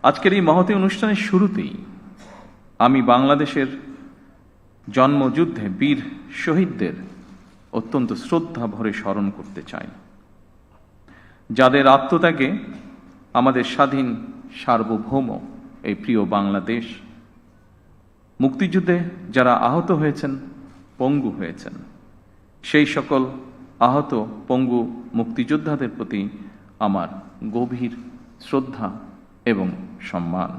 আজকের এই মহতী অনুষ্ঠানের শুরুতেই আমি বাংলাদেশের জন্মযুদ্ধে বীর শহীদদের অত্যন্ত শ্রদ্ধা ভরে স্মরণ করতে চাই, যাদের আত্মত্যাগে আমাদের স্বাধীন সার্বভৌম এই প্রিয় বাংলাদেশ, মুক্তিযুদ্ধে যারা আহত হয়েছেন, পঙ্গু হয়েছেন, সেই সকল আহত পঙ্গু মুক্তিযোদ্ধাদের প্রতি আমার গভীর শ্রদ্ধা এবং সম্মান।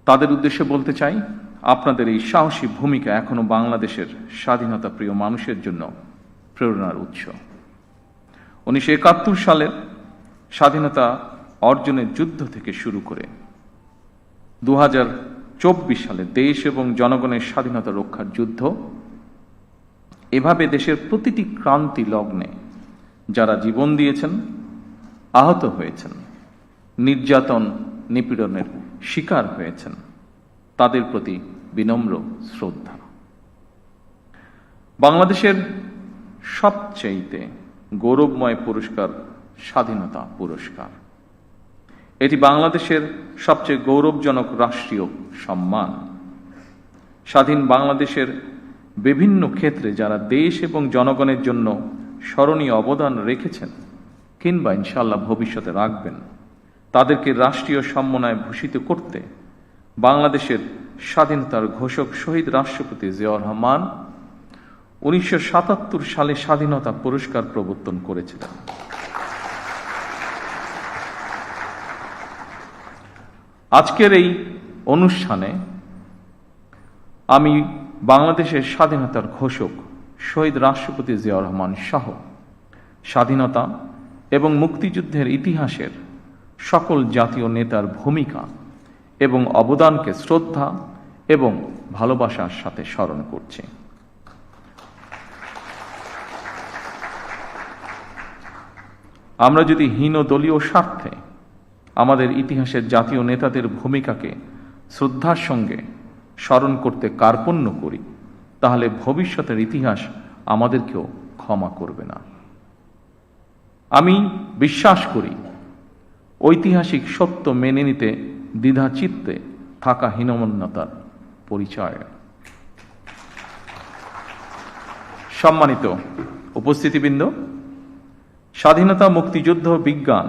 তাদের উদ্দেশ্যে বলতে চাই, আপনাদের এই সাহসী ভূমিকা এখনো বাংলাদেশের স্বাধীনতা প্রিয় মানুষের জন্য প্রেরণার উৎস। 1971 সালের স্বাধীনতা অর্জনের যুদ্ধ থেকে শুরু করে 2024 সালে দেশ এবং জনগণের স্বাধীনতা রক্ষার যুদ্ধ, এভাবে দেশের প্রতিটি ক্রান্তি লগ্নে যারা জীবন দিয়েছেন, আহত হয়েছেন, নির্যাতন নিপীড়নের শিকার হয়েছেন, তাদের প্রতি বিনম্র শ্রদ্ধা। বাংলাদেশের সবচেয়ে গৌরবময় পুরস্কার স্বাধীনতা পুরস্কার। এটি বাংলাদেশের সবচেয়ে গৌরবজনক রাষ্ট্রীয় সম্মান। স্বাধীন বাংলাদেশের বিভিন্ন ক্ষেত্রে যারা দেশ এবং জনগণের জন্য স্মরণীয় অবদান রেখেছেন কিংবা ইনশাআল্লাহ ভবিষ্যতে রাখবেন, তাদেরকে রাষ্ট্রীয় সম্মাননায় ভূষিত করতে বাংলাদেশের স্বাধীনতার ঘোষক শহীদ রাষ্ট্রপতি জিয়াউর রহমান 1977 সালে স্বাধীনতা পুরস্কার প্রবর্তন করেছিলেন। আজকের এই অনুষ্ঠানে আমি বাংলাদেশের স্বাধীনতার ঘোষক শহীদ রাষ্ট্রপতি জিয়াউর রহমান সহ স্বাধীনতা এবং মুক্তিযুদ্ধের ইতিহাসের সকল জাতীয় নেতার ভূমিকা এবং অবদানকে শ্রদ্ধা এবং ভালোবাসার সাথে স্মরণ করছি। আমরা যদি হীন দলীয় স্বার্থে আমাদের ইতিহাসের জাতীয় নেতাদের ভূমিকাকে শ্রদ্ধার সঙ্গে স্মরণ করতে কার্পণ্য করি, তাহলে ভবিষ্যতের ইতিহাস আমাদেরকেও ক্ষমা করবে না। আমি বিশ্বাস করি ঐতিহাসিক সত্য মেনে নিতে দ্বিধাচিত্তে থাকা হীনমন্যতার পরিচয়। সম্মানিত উপস্থিতিবৃন্দ, স্বাধীনতা, মুক্তিযুদ্ধ, বিজ্ঞান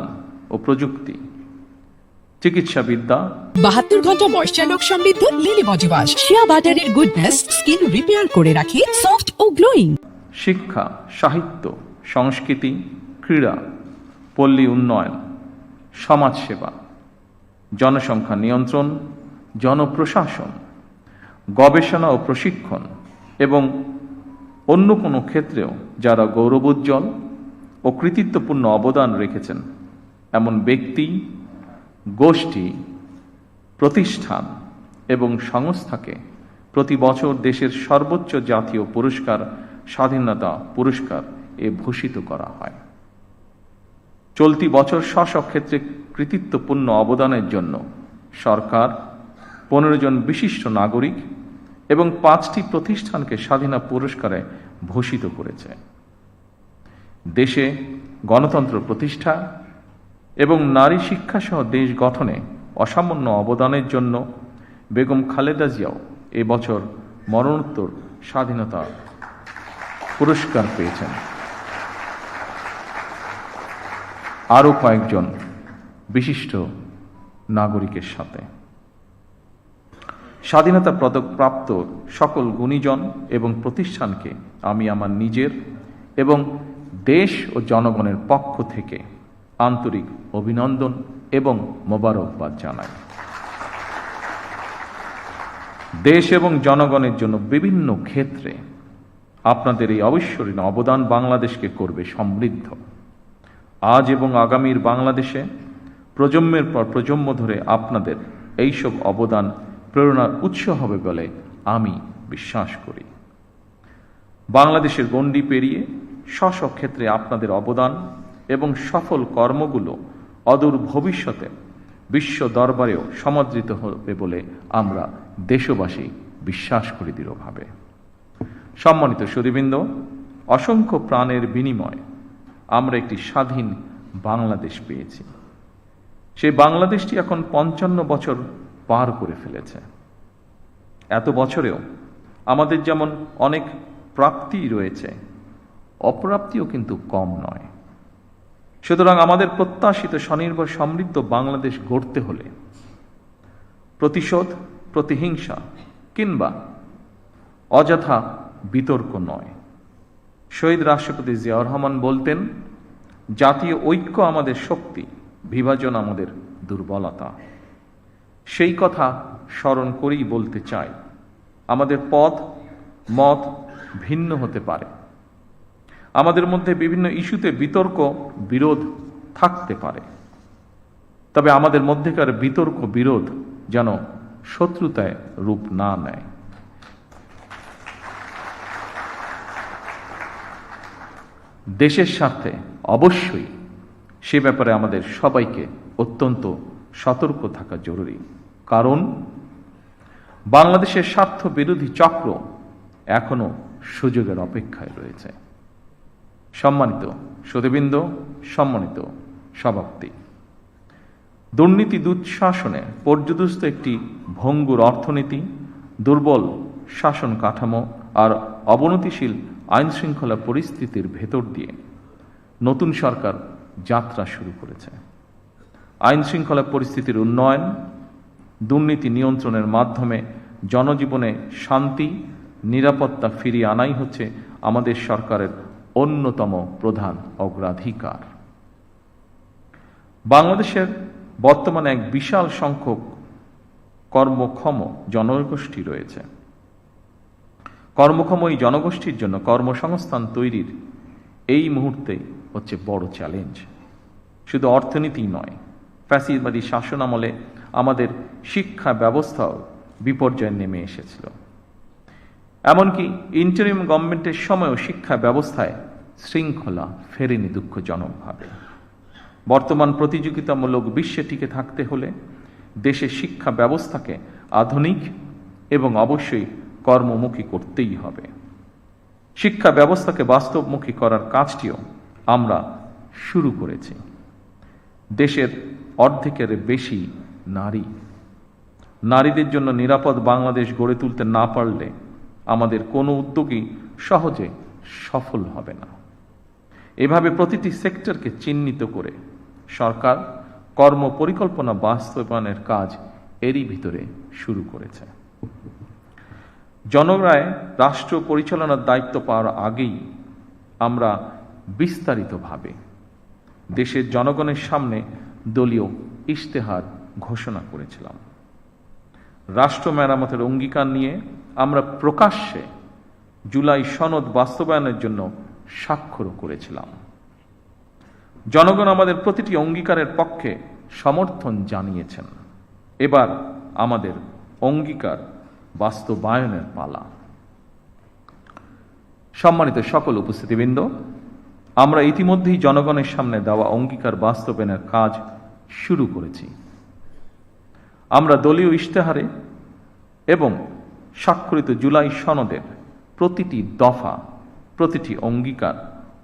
ও প্রযুক্তি, চিকিৎসাবিদ্যা, 72 ঘন্টা ময়েশ্চার লক সমৃদ্ধ লিলি বডি ওয়াশ, শিয়া বাটারের গুডনেস স্কিন রিপেয়ার করে রাখে সফট ও গ্লোয়িং, শিক্ষা, সাহিত্য, সংস্কৃতি, ক্রীড়া, পল্লী উন্নয়ন, সমাজসেবা, জনসংখ্যা নিয়ন্ত্রণ, জনপ্রশাসন, গবেষণা ও প্রশিক্ষণ এবং অন্য কোনো ক্ষেত্রেও যারা গৌরবোজ্জ্বল ও কৃতিত্বপূর্ণ অবদান রেখেছেন এমন ব্যক্তি, গোষ্ঠী, প্রতিষ্ঠান এবং সংস্থাকে প্রতি বছর দেশের সর্বোচ্চ জাতীয় পুরস্কার স্বাধীনতা পুরস্কার ভূষিত করা হয়। চলতি বছর স্ব ক্ষেত্রে কৃতিত্বপূর্ণ অবদানের জন্য সরকার 15 জন বিশিষ্ট নাগরিক এবং 5টি প্রতিষ্ঠানকে স্বাধীনতা পুরস্কারে ভূষিত করেছে। দেশে গণতন্ত্র প্রতিষ্ঠা এবং নারী শিক্ষাসহ দেশ গঠনে অসামান্য অবদানের জন্য বেগম খালেদা জিয়াও এবছর মরণোত্তর স্বাধীনতা পুরস্কার পেয়েছেন। আরও কয়েকজন বিশিষ্ট নাগরিকের সাথে স্বাধীনতা পদক প্রাপ্ত সকল গুণীজন এবং প্রতিষ্ঠানকে আমি আমার নিজের এবং দেশ ও জনগণের পক্ষ থেকে আন্তরিক অভিনন্দন এবং মোবারকবাদ জানাই। দেশ এবং জনগণের জন্য বিভিন্ন ক্ষেত্রে আপনাদের এই অবিস্মরণীয় অবদান বাংলাদেশকে করবে সমৃদ্ধ। আজ এবং আগামীর বাংলাদেশে প্রজন্মের পর প্রজন্ম ধরে আপনাদের এইসব অবদান প্রেরণার উৎস হবে বলে আমি বিশ্বাস করি। বাংলাদেশের গণ্ডি পেরিয়ে স্ব ক্ষেত্রে আপনাদের অবদান এবং সফল কর্মগুলো অদূর ভবিষ্যতে বিশ্ব দরবারেও সমাদৃত হবে বলে আমরা দেশবাসী বিশ্বাস করি দৃঢ়ভাবে। সম্মানিত সুধীবৃন্দ, অসংখ্য প্রাণের বিনিময়ে আমরা একটি স্বাধীন বাংলাদেশ পেয়েছি। সেই বাংলাদেশটি এখন 55 বছর পার করে ফেলেছে। এত বছরেও আমাদের যেমন অনেক প্রাপ্তি রয়েছে, অপ্রাপ্তিও কিন্তু কম নয়। সুতরাং আমাদের প্রত্যাশিত স্বনির্ভর সমৃদ্ধ বাংলাদেশ গড়তে হলে প্রতিশোধ, প্রতিহিংসা কিংবা অযথা বিতর্ক নয়। শহীদ রাষ্ট্রপতি জিয়াউর রহমান বলতেন, জাতীয় ঐক্য আমাদের শক্তি, বিভাজন আমাদের দুর্বলতা। সেই কথা স্মরণ করেই বলতে চাই, আমাদের পথ মত ভিন্ন হতে পারে, আমাদের মধ্যে বিভিন্ন ইস্যুতে বিতর্ক বিরোধ থাকতে পারে, তবে আমাদের মধ্যেকার বিতর্ক বিরোধ যেন শত্রুতায় রূপ না নেয়। দেশের স্বার্থে অবশ্যই সে ব্যাপারে আমাদের সবাইকে অত্যন্ত সতর্ক থাকা জরুরি, কারণ বাংলাদেশের স্বার্থ বিরোধী চক্র এখনো সুযোগের অপেক্ষায় রয়েছে। সম্মানিত সুধীবৃন্দ, সম্মানিত সভাপতি, দুর্নীতি দুঃশাসনে পর্যদস্ত একটি ভঙ্গুর অর্থনীতি, দুর্বল শাসন কাঠামো আর অবনতিশীল আইন শৃঙ্খলা পরিস্থিতির ভেতর দিয়ে নতুন সরকার যাত্রা শুরু করেছে। আইন শৃঙ্খলা পরিস্থিতির উন্নয়ন, দুর্নীতি নিয়ন্ত্রণের মাধ্যমে জনজীবনে শান্তি, নিরাপত্তা ফিরিয়ে আনাই হচ্ছে আমাদের সরকারের অন্যতম প্রধান অগ্রাধিকার। বাংলাদেশের বর্তমানে এক বিশাল সংখ্যক কর্মক্ষম জনগোষ্ঠী রয়েছে। কর্মক্ষম এই জনগোষ্ঠীর জন্য কর্মসংস্থান তৈরির এই মুহূর্তে হচ্ছে বড় চ্যালেঞ্জ। শুধু অর্থনীতি নয়, ফ্যাসিবাদী শাসনামলে আমাদের শিক্ষা ব্যবস্থাও বিপর্যয়ে নেমে এসেছিল। এমনকি ইন্টারিম গভর্নমেন্টের সময়ও শিক্ষা ব্যবস্থায় শৃঙ্খলা ফেরেনি দুঃখজনকভাবে। বর্তমান প্রতিযোগিতামূলক বিশ্বে টিকে থাকতে হলে দেশের শিক্ষা ব্যবস্থাকে আধুনিক এবং অবশ্যই কর্মমুখী করতেই হবে। শিক্ষা ব্যবস্থাকে বাস্তবমুখী করার কাজটিও আমরা শুরু করেছি। দেশের অর্ধেকের বেশি নারী। নারীদের জন্য নিরাপদ বাংলাদেশ গড়ে তুলতে না পারলে আমাদের কোনো উদ্যোগই সহজে সফল হবে না। এভাবে প্রতিটি সেক্টরকে চিহ্নিত করে সরকার কর্ম পরিকল্পনা বাস্তবায়নের কাজ এরই ভিতরে শুরু করেছে। জনগণের রাষ্ট্র পরিচালনার দায়িত্ব পাওয়ার আগেই আমরা বিস্তারিতভাবে দেশের জনগণের সামনে দলীয় ইশতেহার ঘোষণা করেছিলাম। রাষ্ট্র মেরামতের অঙ্গীকার নিয়ে আমরা প্রকাশ্যে জুলাই সনদ বাস্তবায়নের জন্য স্বাক্ষর করেছিলাম। জনগণ আমাদের প্রতিটি অঙ্গীকারের পক্ষে সমর্থন জানিয়েছেন। এবার আমাদের অঙ্গীকার বাস্তবায়নের পালা। সম্মানিত সকল উপস্থিতিবৃন্দ, আমরা ইতিমধ্যেই জনগণের সামনে দেওয়া অঙ্গীকার বাস্তবায়নের কাজ শুরু করেছি। আমরা দলীয় ইশতেহারে এবং স্বাক্ষরিত জুলাই সনদের প্রতিটি দফা, প্রতিটি অঙ্গীকার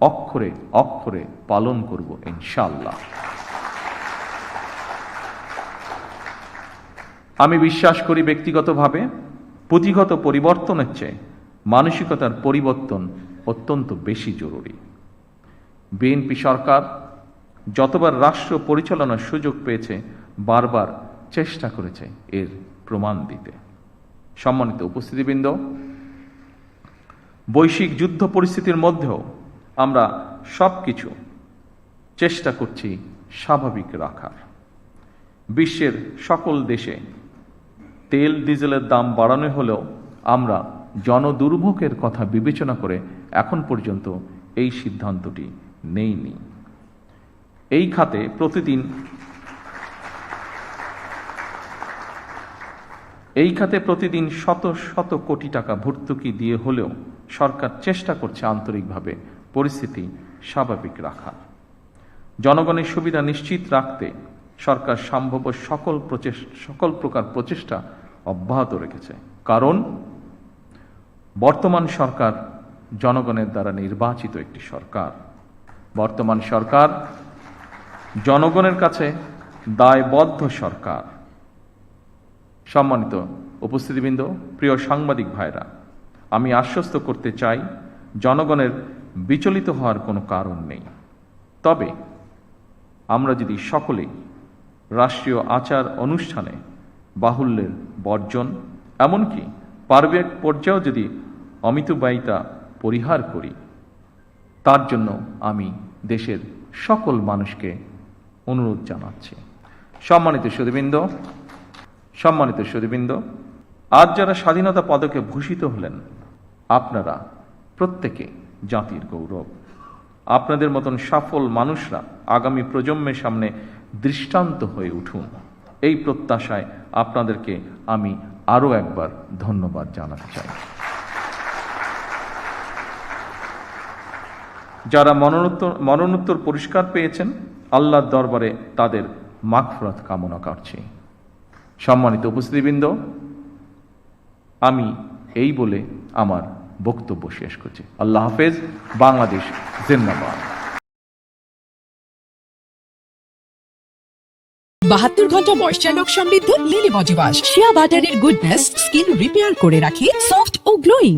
অক্ষরে অক্ষরে পালন করব ইনশাআল্লাহ। আমি বিশ্বাস করি ব্যক্তিগতভাবে পুঁথিগত পরিবর্তনের চেয়ে মানসিকতার পরিবর্তন অত্যন্ত বেশি জরুরি। বিএনপি সরকার যতবার রাষ্ট্র পরিচালনার সুযোগ পেয়েছে বারবার চেষ্টা করেছে এর প্রমাণ দিতে। সম্মানিত উপস্থিতিবৃন্দ, বৈশ্বিক যুদ্ধ পরিস্থিতির মধ্যেও আমরা সবকিছু চেষ্টা করছি স্বাভাবিক রাখার। বিশ্বের সকল দেশে তেল ডিজেলের দাম বাড়ানো হলেও আমরা জনদুর্ভোগের কথা বিবেচনা করে এখন পর্যন্ত এই সিদ্ধান্তটি নেইনি। এই খাতে প্রতিদিন শত শত কোটি টাকা ভর্তুকি দিয়ে হলেও সরকার চেষ্টা করছে আন্তরিকভাবে পরিস্থিতি স্বাভাবিক রাখার। জনগণের সুবিধা নিশ্চিত রাখতে সরকার সম্ভব সকল প্রকার প্রচেষ্টা অব্যাহত রেখেছে, কারণ বর্তমান সরকার জনগণের দ্বারা নির্বাচিত একটি সরকার। বর্তমান সরকার জনগণের কাছে দায়বদ্ধ সরকার। সম্মানিত উপস্থিতিবৃন্দ, প্রিয় সাংবাদিক ভাইরা, আমি আশ্বস্ত করতে চাই জনগণের বিচলিত হওয়ার কোনো কারণ নেই। তবে আমরা যদি সকলেই রাষ্ট্রীয় আচার অনুষ্ঠানে বাহুল্যের বর্জন, এমনকি পারিবারিক পর্যায়েও যদি অমিতব্যয়িতা পরিহার করি, তার জন্য আমি দেশের সকল মানুষকে অনুরোধ জানাচ্ছি। সম্মানিত সুধীবৃন্দ, আজ যারা স্বাধীনতা পদকে ভূষিত হলেন, আপনারা প্রত্যেকে জাতির গৌরব। আপনাদের মতন সফল মানুষরা আগামী প্রজন্মের সামনে দৃষ্টান্ত হয়ে উঠুন, এই প্রত্যাশায় আপনাদেরকে আমি আরও একবার ধন্যবাদ জানাতে চাই। যারা মরণোত্তর পুরস্কার পেয়েছেন, আল্লাহর দরবারে তাদের মাগফিরাত কামনা করছি। সম্মানিত উপস্থিতিবৃন্দ, আমি এই বলে আমার বক্তব্য শেষ করছি। আল্লাহ হাফেজ। বাংলাদেশ জিন্দাবাদ। 72 ঘন্টা ময়েশ্চার লক সমৃদ্ধ লিলি বডি ওয়াশ। শিয়া বাটারের গুডনেস স্কিন রিপেয়ার করে রাখে সফট ও গ্লোয়িং।